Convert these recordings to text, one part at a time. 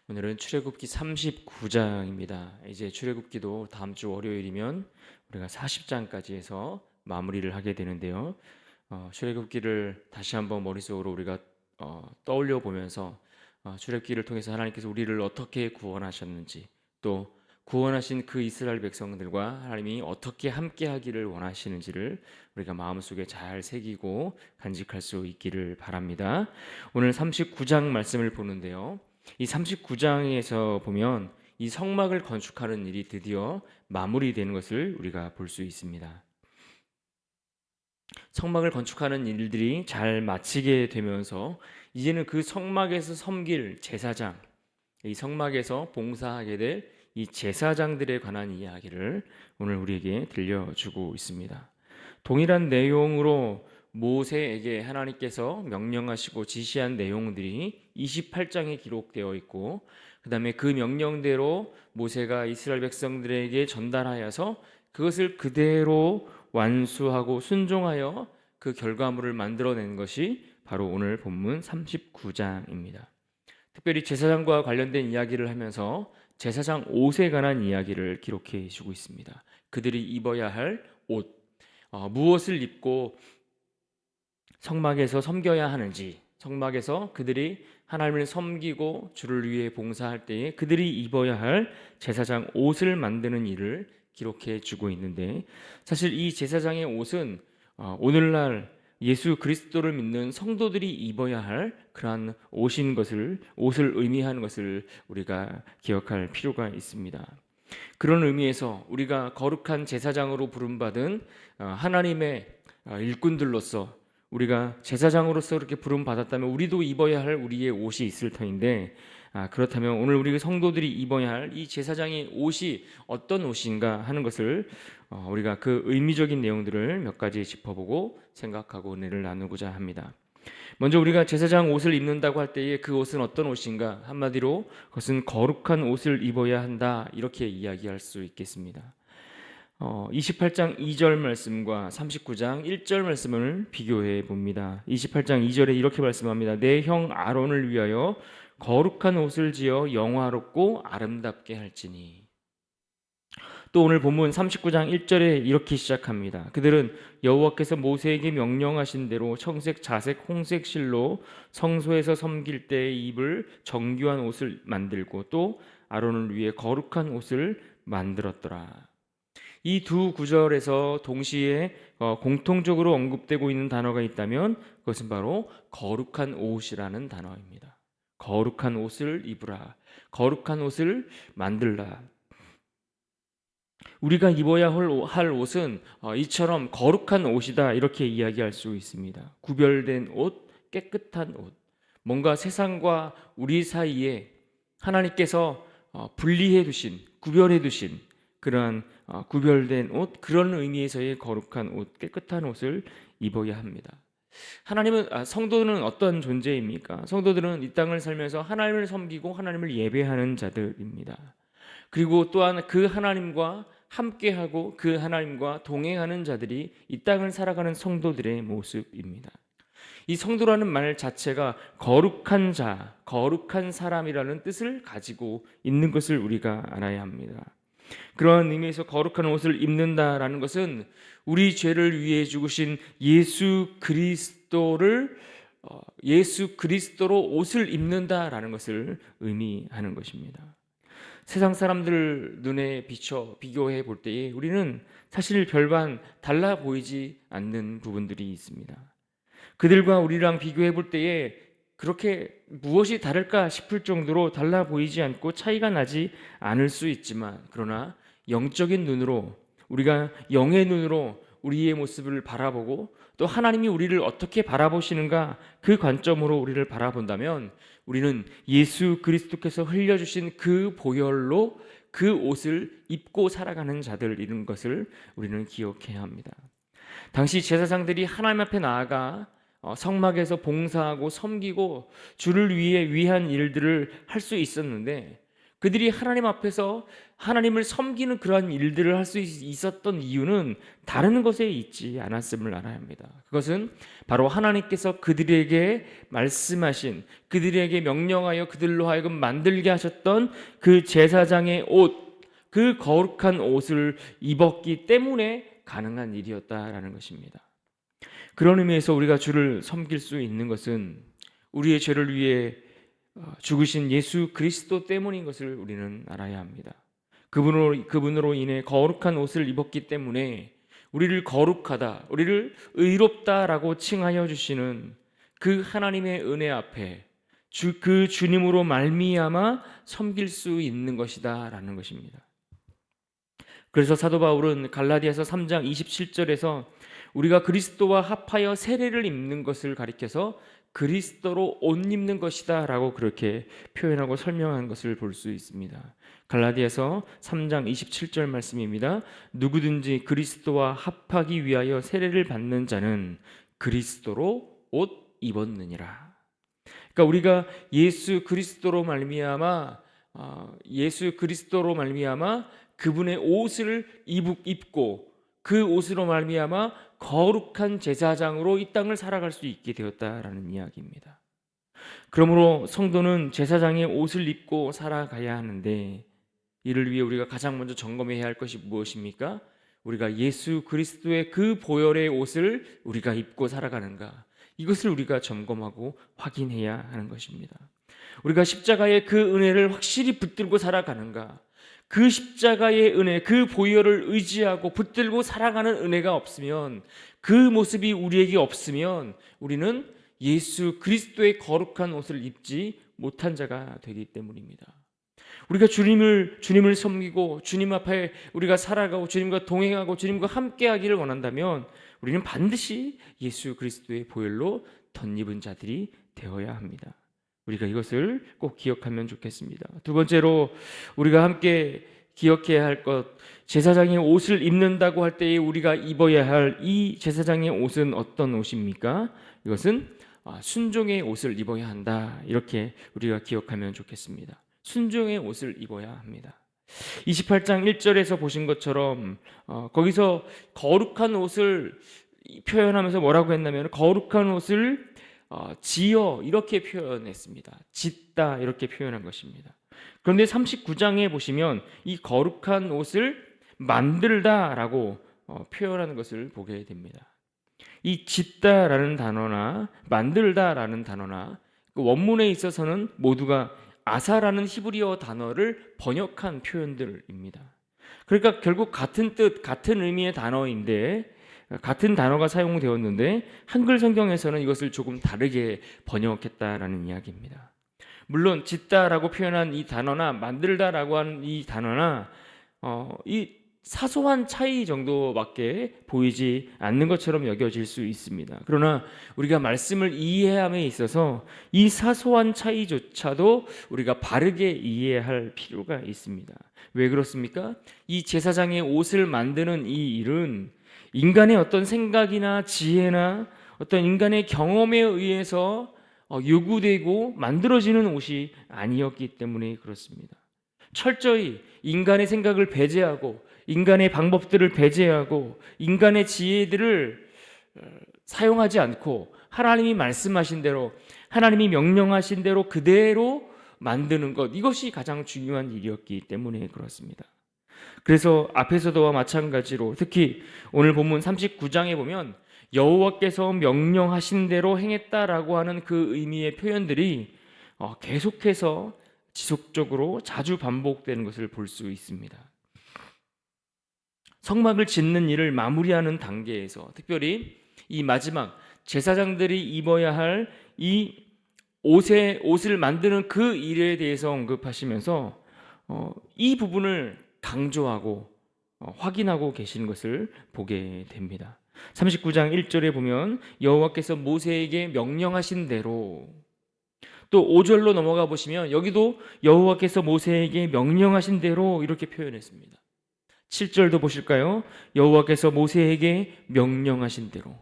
오늘은 출애굽기 39장입니다. 이제 출애굽기도 다음 주 월요일이면 우리가 40장까지 해서 마무리를 하게 되는데요. 출애굽기를 다시 한번 머릿속으로 우리가 떠올려 보면서 출애굽기를 통해서 하나님께서 우리를 어떻게 구원하셨는지, 또 구원하신 그 이스라엘 백성들과 하나님이 어떻게 함께하기를 원하시는지를 우리가 마음속에 잘 새기고 간직할 수 있기를 바랍니다. 오늘 39장 말씀을 보는데요. 이 39장에서 보면 이 성막을 건축하는 일이 드디어 마무리되는 것을 우리가 볼 수 있습니다. 성막을 건축하는 일들이 잘 마치게 되면서 이제는 그 성막에서 섬길 제사장, 이 성막에서 봉사하게 될 이 제사장들에 관한 이야기를 오늘 우리에게 들려주고 있습니다. 동일한 내용으로 모세에게 하나님께서 명령하시고 지시한 내용들이 28장에 기록되어 있고, 그 다음에 그 명령대로 모세가 이스라엘 백성들에게 전달하여서 그것을 그대로 완수하고 순종하여 그 결과물을 만들어낸 것이 바로 오늘 본문 39장입니다. 특별히 제사장과 관련된 이야기를 하면서 제사장 옷에 관한 이야기를 기록해 주고 있습니다. 그들이 입어야 할 옷, 무엇을 입고 성막에서 섬겨야 하는지, 성막에서 그들이 하나님을 섬기고 주를 위해 봉사할 때에 그들이 입어야 할 제사장 옷을 만드는 일을 기록해 주고 있는데, 사실 이 제사장의 옷은 오늘날 예수 그리스도를 믿는 성도들이 입어야 할 그러한 옷을 의미하는 것을 우리가 기억할 필요가 있습니다. 그런 의미에서 우리가 거룩한 제사장으로 부름받은 하나님의 일꾼들로서 우리가 제사장으로서 그렇게 부름받았다면 우리도 입어야 할 우리의 옷이 있을 터인데, 그렇다면 오늘 우리 성도들이 입어야 할 이 제사장의 옷이 어떤 옷인가 하는 것을 우리가 그 의미적인 내용들을 몇 가지 짚어보고 생각하고 은혜를 나누고자 합니다. 먼저 우리가 제사장 옷을 입는다고 할 때에 그 옷은 어떤 옷인가? 한마디로 그것은 거룩한 옷을 입어야 한다, 이렇게 이야기할 수 있겠습니다. 28장 2절 말씀과 39장 1절 말씀을 비교해 봅니다. 28장 2절에 이렇게 말씀합니다. 내 형 아론을 위하여 거룩한 옷을 지어 영화롭고 아름답게 할지니. 또 오늘 본문 39장 1절에 이렇게 시작합니다. 그들은 여호와께서 모세에게 명령하신 대로 청색, 자색, 홍색 실로 성소에서 섬길 때 입을 정교한 옷을 만들고 또 아론을 위해 거룩한 옷을 만들었더라. 이 두 구절에서 동시에 공통적으로 언급되고 있는 단어가 있다면 그것은 바로 거룩한 옷이라는 단어입니다. 거룩한 옷을 입으라, 거룩한 옷을 만들라. 우리가 입어야 할 옷은 이처럼 거룩한 옷이다, 이렇게 이야기할 수 있습니다. 구별된 옷, 깨끗한 옷, 뭔가 세상과 우리 사이에 하나님께서 분리해 두신, 구별해 두신 그러한 구별된 옷, 그런 의미에서의 거룩한 옷, 깨끗한 옷을 입어야 합니다. 성도는 어떤 존재입니까? 성도들은 이 땅을 살면서 하나님을 섬기고 하나님을 예배하는 자들입니다. 그리고 또한 그 하나님과 함께하고 그 하나님과 동행하는 자들이 이 땅을 살아가는 성도들의 모습입니다. 이 성도라는 말 자체가 거룩한 자, 거룩한 사람이라는 뜻을 가지고 있는 것을 우리가 알아야 합니다. 그러한 의미에서 거룩한 옷을 입는다라는 것은 우리 죄를 위해 죽으신 예수 그리스도로 옷을 입는다라는 것을 의미하는 것입니다. 세상 사람들 눈에 비춰 비교해 볼 때에 우리는 사실 별반 달라 보이지 않는 부분들이 있습니다. 그들과 우리랑 비교해 볼 때에 그렇게 무엇이 다를까 싶을 정도로 달라 보이지 않고 차이가 나지 않을 수 있지만, 그러나 영적인 눈으로, 우리가 영의 눈으로 우리의 모습을 바라보고 또 하나님이 우리를 어떻게 바라보시는가, 그 관점으로 우리를 바라본다면 우리는 예수 그리스도께서 흘려주신 그 보혈로 그 옷을 입고 살아가는 자들이라는 것을 우리는 기억해야 합니다. 당시 제사장들이 하나님 앞에 나아가 성막에서 봉사하고 섬기고 주를 위해 위한 일들을 할 수 있었는데, 그들이 하나님 앞에서 하나님을 섬기는 그러한 일들을 할 수 있었던 이유는 다른 것에 있지 않았음을 알아야 합니다. 그것은 바로 하나님께서 그들에게 말씀하신, 그들에게 명령하여 그들로 하여금 만들게 하셨던 그 제사장의 옷, 그 거룩한 옷을 입었기 때문에 가능한 일이었다라는 것입니다. 그런 의미에서 우리가 주를 섬길 수 있는 것은 우리의 죄를 위해 죽으신 예수 그리스도 때문인 것을 우리는 알아야 합니다. 그분으로 인해 거룩한 옷을 입었기 때문에 우리를 거룩하다, 우리를 의롭다라고 칭하여 주시는 그 하나님의 은혜 앞에 그 주님으로 말미암아 섬길 수 있는 것이다라는 것입니다. 그래서 사도 바울은 갈라디아서 3장 27절에서 우리가 그리스도와 합하여 세례를 입는 것을 가리켜서 그리스도로 옷 입는 것이다 라고 그렇게 표현하고 설명한 것을 볼 수 있습니다. 갈라디아서 3장 27절 말씀입니다. 누구든지 그리스도와 합하기 위하여 세례를 받는 자는 그리스도로 옷 입었느니라. 그러니까 우리가 예수 그리스도로 말미암아 그분의 옷을 입고 그 옷으로 말미암아 거룩한 제사장으로 이 땅을 살아갈 수 있게 되었다라는 이야기입니다. 그러므로 성도는 제사장의 옷을 입고 살아가야 하는데 이를 위해 우리가 가장 먼저 점검해야 할 것이 무엇입니까? 우리가 예수 그리스도의 그 보혈의 옷을 우리가 입고 살아가는가? 이것을 우리가 점검하고 확인해야 하는 것입니다. 우리가 십자가의 그 은혜를 확실히 붙들고 살아가는가? 그 십자가의 은혜, 그 보혈을 의지하고 붙들고 살아가는 은혜가 없으면, 그 모습이 우리에게 없으면 우리는 예수 그리스도의 거룩한 옷을 입지 못한 자가 되기 때문입니다. 우리가 주님을 섬기고 주님 앞에 우리가 살아가고 주님과 동행하고 주님과 함께하기를 원한다면 우리는 반드시 예수 그리스도의 보혈로 덧입은 자들이 되어야 합니다. 우리가 이것을 꼭 기억하면 좋겠습니다. 두 번째로 우리가 함께 기억해야 할 것, 제사장의 옷을 입는다고 할 때에 우리가 입어야 할 이 제사장의 옷은 어떤 옷입니까? 이것은 순종의 옷을 입어야 한다. 이렇게 우리가 기억하면 좋겠습니다. 순종의 옷을 입어야 합니다. 28장 1절에서 보신 것처럼 거기서 거룩한 옷을 표현하면서 뭐라고 했냐면 거룩한 옷을 지어 이렇게 표현했습니다. 짓다 이렇게 표현한 것입니다. 그런데 39장에 보시면 이 거룩한 옷을 만들다라고 표현하는 것을 보게 됩니다. 이 짓다라는 단어나 만들다라는 단어나 그 원문에 있어서는 모두가 아사라는 히브리어 단어를 번역한 표현들입니다. 그러니까 결국 같은 뜻, 같은 의미의 단어인데 같은 단어가 사용되었는데 한글 성경에서는 이것을 조금 다르게 번역했다라는 이야기입니다. 물론 짓다라고 표현한 이 단어나 만들다라고 하는 이 단어나 이 사소한 차이 정도밖에 보이지 않는 것처럼 여겨질 수 있습니다. 그러나 우리가 말씀을 이해함에 있어서 이 사소한 차이조차도 우리가 바르게 이해할 필요가 있습니다. 왜 그렇습니까? 이 제사장의 옷을 만드는 이 일은 인간의 어떤 생각이나 지혜나 어떤 인간의 경험에 의해서 요구되고 만들어지는 옷이 아니었기 때문에 그렇습니다. 철저히 인간의 생각을 배제하고 인간의 방법들을 배제하고 인간의 지혜들을 사용하지 않고 하나님이 말씀하신 대로 하나님이 명령하신 대로 그대로 만드는 것, 이것이 가장 중요한 일이었기 때문에 그렇습니다. 그래서 앞에서도와 마찬가지로 특히 오늘 본문 39장에 보면 여호와께서 명령하신 대로 행했다라고 하는 그 의미의 표현들이 계속해서 지속적으로 자주 반복되는 것을 볼 수 있습니다. 성막을 짓는 일을 마무리하는 단계에서 특별히 이 마지막 제사장들이 입어야 할 이 옷을 만드는 그 일에 대해서 언급하시면서 이 부분을 강조하고 확인하고 계시는 것을 보게 됩니다. 39장 1절에 보면 여호와께서 모세에게 명령하신 대로, 또 5절로 넘어가 보시면 여기도 여호와께서 모세에게 명령하신 대로 이렇게 표현했습니다. 7절도 보실까요? 여호와께서 모세에게 명령하신 대로.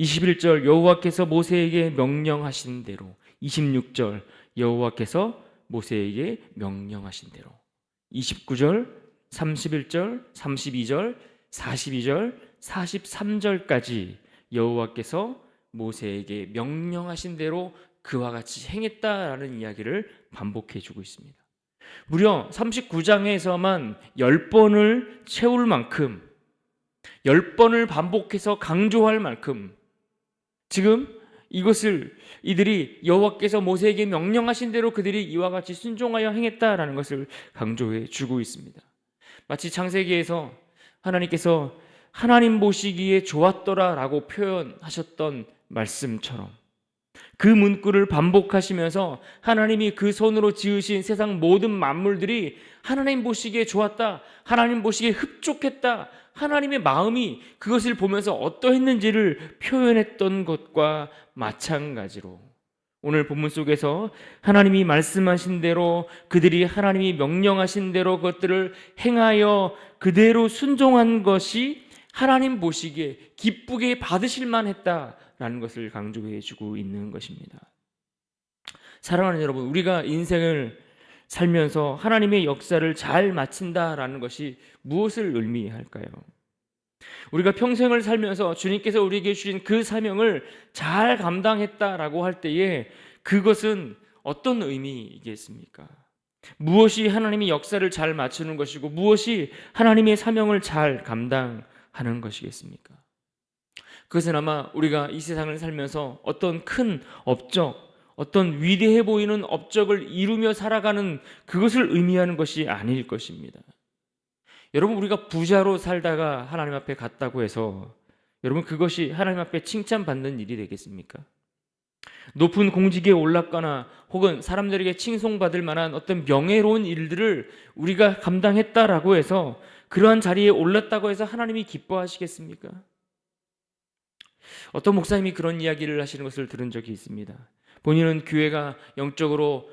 21절 여호와께서 모세에게 명령하신 대로. 26절 여호와께서 모세에게 명령하신 대로 29절, 31절, 32절, 42절, 43절까지 여호와께서 모세에게 명령하신 대로 그와 같이 행했다라는 이야기를 반복해 주고 있습니다. 무려 39장에서만 10번을 채울 만큼 10번을 반복해서 강조할 만큼 지금 이것을 이들이 여호와께서 모세에게 명령하신 대로 그들이 이와 같이 순종하여 행했다라는 것을 강조해 주고 있습니다. 마치 창세기에서 하나님께서 하나님 보시기에 좋았더라라고 표현하셨던 말씀처럼 그 문구를 반복하시면서 하나님이 그 손으로 지으신 세상 모든 만물들이 하나님 보시기에 좋았다, 하나님 보시기에 흡족했다, 하나님의 마음이 그것을 보면서 어떠했는지를 표현했던 것과 마찬가지로 오늘 본문 속에서 하나님이 말씀하신 대로 그들이 하나님이 명령하신 대로 그것들을 행하여 그대로 순종한 것이 하나님 보시기에 기쁘게 받으실 만했다라는 것을 강조해 주고 있는 것입니다. 사랑하는 여러분, 우리가 인생을 살면서 하나님의 역사를 잘 마친다라는 것이 무엇을 의미할까요? 우리가 평생을 살면서 주님께서 우리에게 주신 그 사명을 잘 감당했다라고 할 때에 그것은 어떤 의미이겠습니까? 무엇이 하나님의 역사를 잘 마치는 것이고 무엇이 하나님의 사명을 잘 감당하는 것이겠습니까? 그것은 아마 우리가 이 세상을 살면서 어떤 큰 업적, 어떤 위대해 보이는 업적을 이루며 살아가는 그것을 의미하는 것이 아닐 것입니다. 여러분, 우리가 부자로 살다가 하나님 앞에 갔다고 해서 여러분 그것이 하나님 앞에 칭찬받는 일이 되겠습니까? 높은 공직에 올랐거나 혹은 사람들에게 칭송받을 만한 어떤 명예로운 일들을 우리가 감당했다라고 해서 그러한 자리에 올랐다고 해서 하나님이 기뻐하시겠습니까? 어떤 목사님이 그런 이야기를 하시는 것을 들은 적이 있습니다. 본인은 교회가 영적으로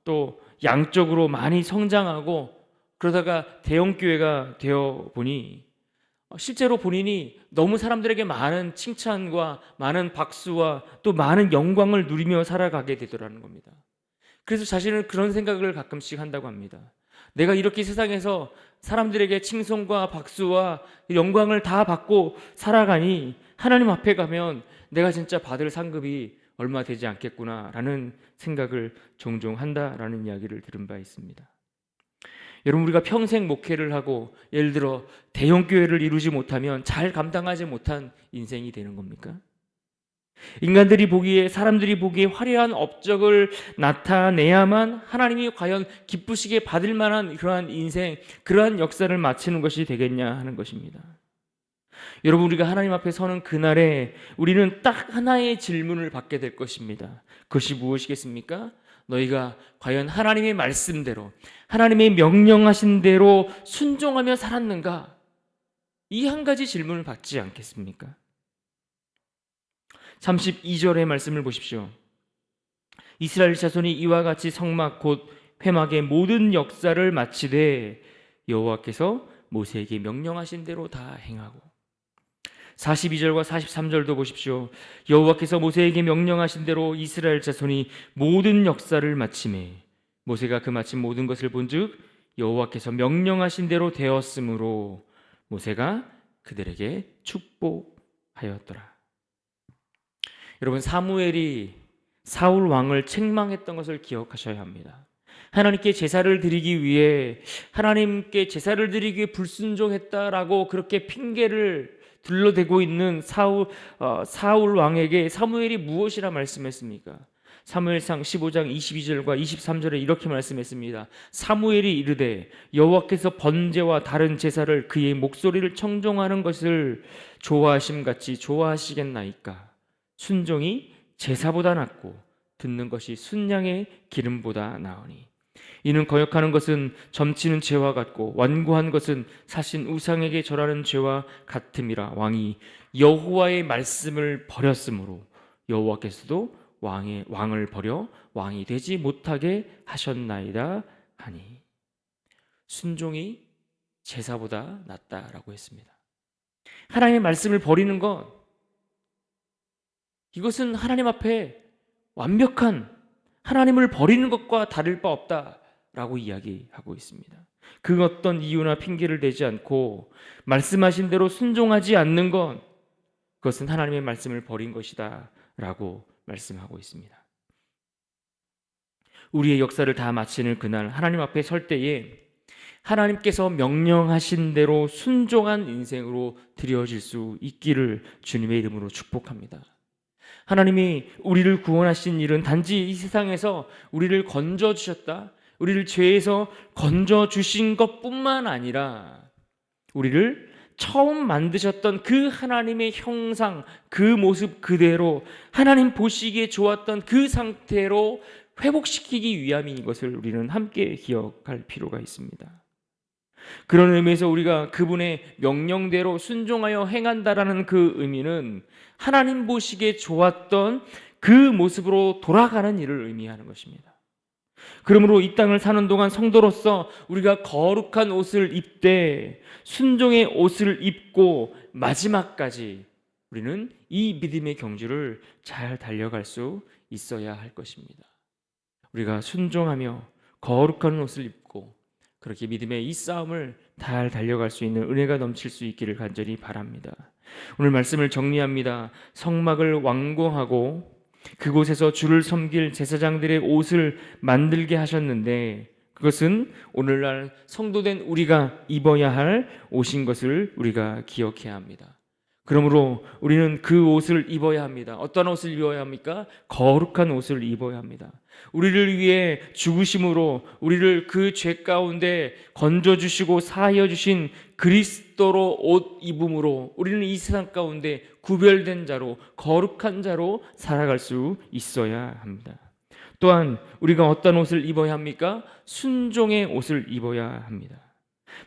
또 양적으로 많이 성장하고 그러다가 대형 교회가 되어 보니 실제로 본인이 너무 사람들에게 많은 칭찬과 많은 박수와 또 많은 영광을 누리며 살아가게 되더라는 겁니다. 그래서 자신은 그런 생각을 가끔씩 한다고 합니다. 내가 이렇게 세상에서 사람들에게 칭송과 박수와 영광을 다 받고 살아가니 하나님 앞에 가면 내가 진짜 받을 상급이 얼마 되지 않겠구나라는 생각을 종종 한다라는 이야기를 들은 바 있습니다. 여러분, 우리가 평생 목회를 하고 예를 들어 대형 교회를 이루지 못하면 잘 감당하지 못한 인생이 되는 겁니까? 인간들이 보기에, 사람들이 보기에 화려한 업적을 나타내야만 하나님이 과연 기쁘시게 받을 만한 그러한 인생, 그러한 역사를 마치는 것이 되겠냐 하는 것입니다. 여러분, 우리가 하나님 앞에 서는 그날에 우리는 딱 하나의 질문을 받게 될 것입니다. 그것이 무엇이겠습니까? 너희가 과연 하나님의 말씀대로, 하나님의 명령하신 대로 순종하며 살았는가? 이 한 가지 질문을 받지 않겠습니까? 32절의 말씀을 보십시오. 이스라엘 자손이 이와 같이 성막 곧 회막의 모든 역사를 마치되 여호와께서 모세에게 명령하신 대로 다 행하고 42절과 43절도 보십시오. 여호와께서 모세에게 명령하신 대로 이스라엘 자손이 모든 역사를 마치매 모세가 그 마친 모든 것을 본즉 여호와께서 명령하신 대로 되었으므로 모세가 그들에게 축복하였더라. 여러분, 사무엘이 사울 왕을 책망했던 것을 기억하셔야 합니다. 하나님께 제사를 드리기 위해 하나님께 제사를 드리기 위해 불순종했다라고 그렇게 핑계를 둘러대고 있는 사울 왕에게 사무엘이 무엇이라 말씀했습니까? 사무엘상 15장 22절과 23절에 이렇게 말씀했습니다. 사무엘이 이르되 여호와께서 번제와 다른 제사를 그의 목소리를 청종하는 것을 좋아하심같이 좋아하시겠나이까? 순종이 제사보다 낫고 듣는 것이 순양의 기름보다 나으니 이는 거역하는 것은 점치는 죄와 같고 완고한 것은 사신 우상에게 절하는 죄와 같음이라. 왕이 여호와의 말씀을 버렸으므로 여호와께서도 왕을 버려 왕이 되지 못하게 하셨나이다 하니 순종이 제사보다 낫다라고 했습니다. 하나님의 말씀을 버리는 것, 이것은 하나님 앞에 완벽한 하나님을 버리는 것과 다를 바 없다라고 이야기하고 있습니다. 그 어떤 이유나 핑계를 대지 않고 말씀하신 대로 순종하지 않는 것, 그것은 하나님의 말씀을 버린 것이다 라고 말씀하고 있습니다. 우리의 역사를 다 마치는 그날 하나님 앞에 설 때에 하나님께서 명령하신 대로 순종한 인생으로 드려질 수 있기를 주님의 이름으로 축복합니다. 하나님이 우리를 구원하신 일은 단지 이 세상에서 우리를 건져주셨다, 우리를 죄에서 건져주신 것뿐만 아니라 우리를 처음 만드셨던 그 하나님의 형상, 그 모습 그대로 하나님 보시기에 좋았던 그 상태로 회복시키기 위함인 것을 우리는 함께 기억할 필요가 있습니다. 그런 의미에서 우리가 그분의 명령대로 순종하여 행한다라는 그 의미는 하나님 보시기에 좋았던 그 모습으로 돌아가는 일을 의미하는 것입니다. 그러므로 이 땅을 사는 동안 성도로서 우리가 거룩한 옷을 입되 순종의 옷을 입고 마지막까지 우리는 이 믿음의 경주를 잘 달려갈 수 있어야 할 것입니다. 우리가 순종하며 거룩한 옷을 입고 그렇게 믿음의 이 싸움을 잘 달려갈 수 있는 은혜가 넘칠 수 있기를 간절히 바랍니다. 오늘 말씀을 정리합니다. 성막을 완공하고 그곳에서 주를 섬길 제사장들의 옷을 만들게 하셨는데 그것은 오늘날 성도된 우리가 입어야 할 옷인 것을 우리가 기억해야 합니다. 그러므로 우리는 그 옷을 입어야 합니다. 어떤 옷을 입어야 합니까? 거룩한 옷을 입어야 합니다. 우리를 위해 죽으심으로 우리를 그 죄 가운데 건져주시고 사하여 주신 그리스도로 옷 입음으로 우리는 이 세상 가운데 구별된 자로 거룩한 자로 살아갈 수 있어야 합니다. 또한 우리가 어떤 옷을 입어야 합니까? 순종의 옷을 입어야 합니다.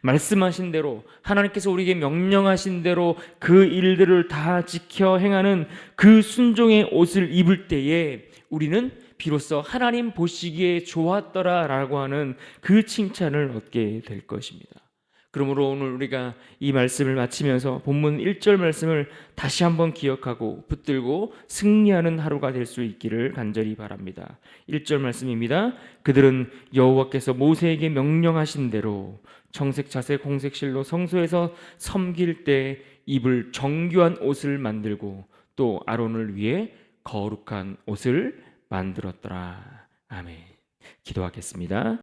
말씀하신 대로 하나님께서 우리에게 명령하신 대로 그 일들을 다 지켜 행하는 그 순종의 옷을 입을 때에 우리는 비로소 하나님 보시기에 좋았더라라고 하는 그 칭찬을 얻게 될 것입니다. 그러므로 오늘 우리가 이 말씀을 마치면서 본문 1절 말씀을 다시 한번 기억하고 붙들고 승리하는 하루가 될 수 있기를 간절히 바랍니다. 1절 말씀입니다. 그들은 여호와께서 모세에게 명령하신 대로 청색, 자색, 홍색 실로 성소에서 섬길 때 입을 정교한 옷을 만들고 또 아론을 위해 거룩한 옷을 만들었더라. 아멘. 기도하겠습니다.